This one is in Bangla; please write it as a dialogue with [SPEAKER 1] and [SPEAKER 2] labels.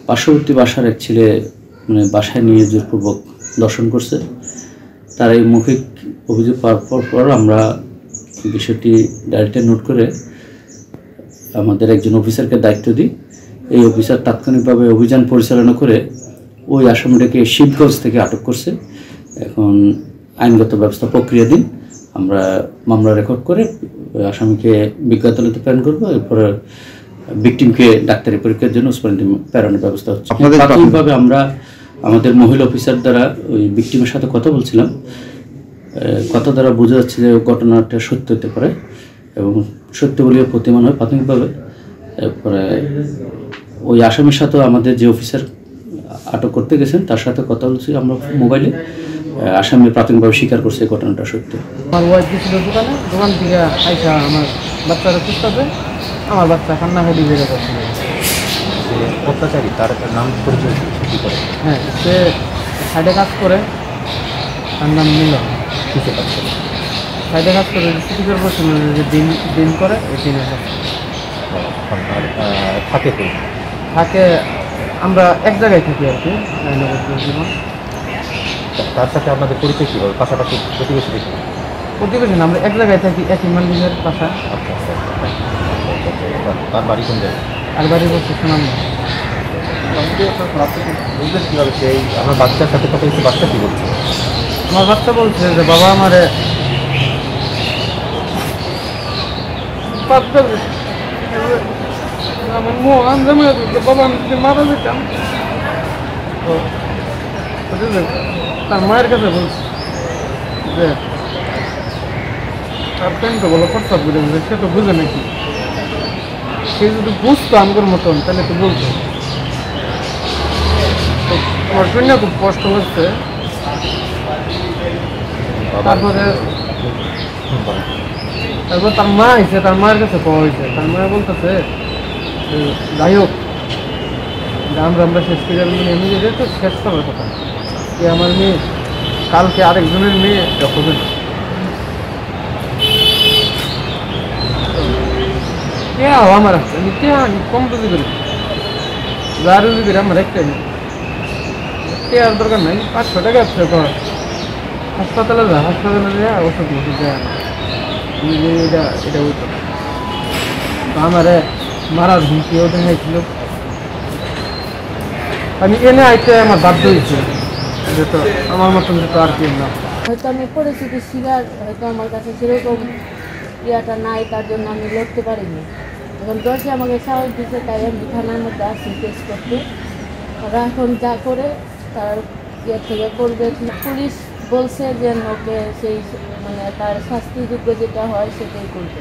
[SPEAKER 1] পার্শ্ববর্তী বাসার এক ছেলে মানে বাসায় নিয়ে জোরপূর্বক দর্শন করছে। তার এই মৌখিক অভিযোগ পাওয়ার পর আমরা বিষয়টি ডায়েরিতে নোট করে আমাদের একজন অফিসারকে দায়িত্ব দিই। এই অফিসার তাৎক্ষণিকভাবে অভিযান পরিচালনা করে ওই আসামিটাকে শিবগঞ্জ থেকে আটক করছে। এখন আইনগত ব্যবস্থা প্রক্রিয়াধীন। আমরা মামলা রেকর্ড করে আসামিকে বিজ্ঞ আদালতে প্রেরণ করবো। এরপরে ভিকটিমকে ডাক্তারি পরীক্ষার জন্য ওসমানী প্রেরণের ব্যবস্থা হচ্ছে। প্রাথমিকভাবে আমরা আমাদের মহিলা অফিসার দ্বারা ওই ভিকটিমের সাথে কথা বলছিলাম। কথা দ্বারা বোঝা যাচ্ছে যে ঘটনাটা সত্য হতে পারে এবং সত্য বলে প্রতিমান হয় প্রাথমিকভাবে। এরপরে ওই আসামির সাথেও আমাদের যে অফিসার আটক করতে গেছেন তার সাথে কথা বলছি আমরা মোবাইলে। আসামি প্রাথমিকভাবে স্বীকার করছে এই ঘটনাটা সত্য।
[SPEAKER 2] আমার ওয়াইফ গেছিল দোকান থেকে আইসা আমার বাচ্চারা খুঁজতে, আমার বাচ্চা কান্না করে বেড়ে যাচ্ছিল।
[SPEAKER 3] অত্যাচারী তার নাম পরিচয় কি করে?
[SPEAKER 2] হ্যাঁ, সে সাইডে কাজ করে, তার নাম মিলন।
[SPEAKER 3] কিসে কাজ করে?
[SPEAKER 2] সাইডে কাজ করে সিটিকের বসে যে দিন করে ওই দিনের কাজ
[SPEAKER 3] থাকে তো
[SPEAKER 2] থাকে। আমরা এক জায়গায় থাকি আর কি, জয়নগর জীবন।
[SPEAKER 3] তার সাথে আপনাদের পরিচয় কীভাবে? পাশাপাশি প্রতিবেশী দেখি?
[SPEAKER 2] প্রতিবেশী না, আমরা এক জায়গায় থাকি, একই মালিকের পাশা।
[SPEAKER 3] আচ্ছা আচ্ছা। তার বাড়ি কোন জায়গায়?
[SPEAKER 2] আর বাড়ি বলছে শোনাম না।
[SPEAKER 3] বুঝলেন কীভাবে সেই আমার বাচ্চার সাথে কথা হচ্ছে? বাচ্চা কী বলছে?
[SPEAKER 2] আমার বাচ্চা বলছে যে বাবা আমারে আমার মন জমে বাবা আমি যদি মারা যেতাম। তার মায়ের কাছে বলছে যে তার প্যান্টটা বলো প্রস্তাব করে বলছে, সে তো বুঝে নাকি। সে যদি বুঝতো আমার মতন তাহলে তো বলতো। আমার শুনে খুব কষ্ট হচ্ছে। তারপরে তার মা আইসে, তার মায়ের কাছে পাওয়া হয়েছে। তার মায়ের বলতেছে যাই হোক আমরা শেষ করে এমনি তো শেষ করার কথা। যে আমার মেয়ে কালকে আরেকজনের মেয়ে হবে না। কে আমার আমি কে কম রুজি করি, যা রুজি করি আমার একটাই নেই। কে আর দরকার নাই, 500 টাকা আছে তো হাসপাতালে যা, হাসপাতালে যা ওষুধ দেয় না। এটা হইতো আমারে মারার হুমকিও দেখাইছিল। আমি এনে আইতে আমার বাধ্য হয়েছে, যেহেতু আমার মতন যেহেতু আর কেউ না।
[SPEAKER 4] হয়তো আমি পরিস্থিতি শিকার, হয়তো আমার কাছে সেরকম ইয়াটা নাই, তার জন্য আমি লড়তে পারিনি। এখন দশে আমাকে সাহস দিচ্ছে, তাই আমি থানার মধ্যে আসি কেস করতে। তারা এখন যা করে তার ইয়ে থেকে করবে। পুলিশ বলছে যে ওকে সেই মানে তার শাস্তিযোগ্য যেটা হয় সেটাই করবে।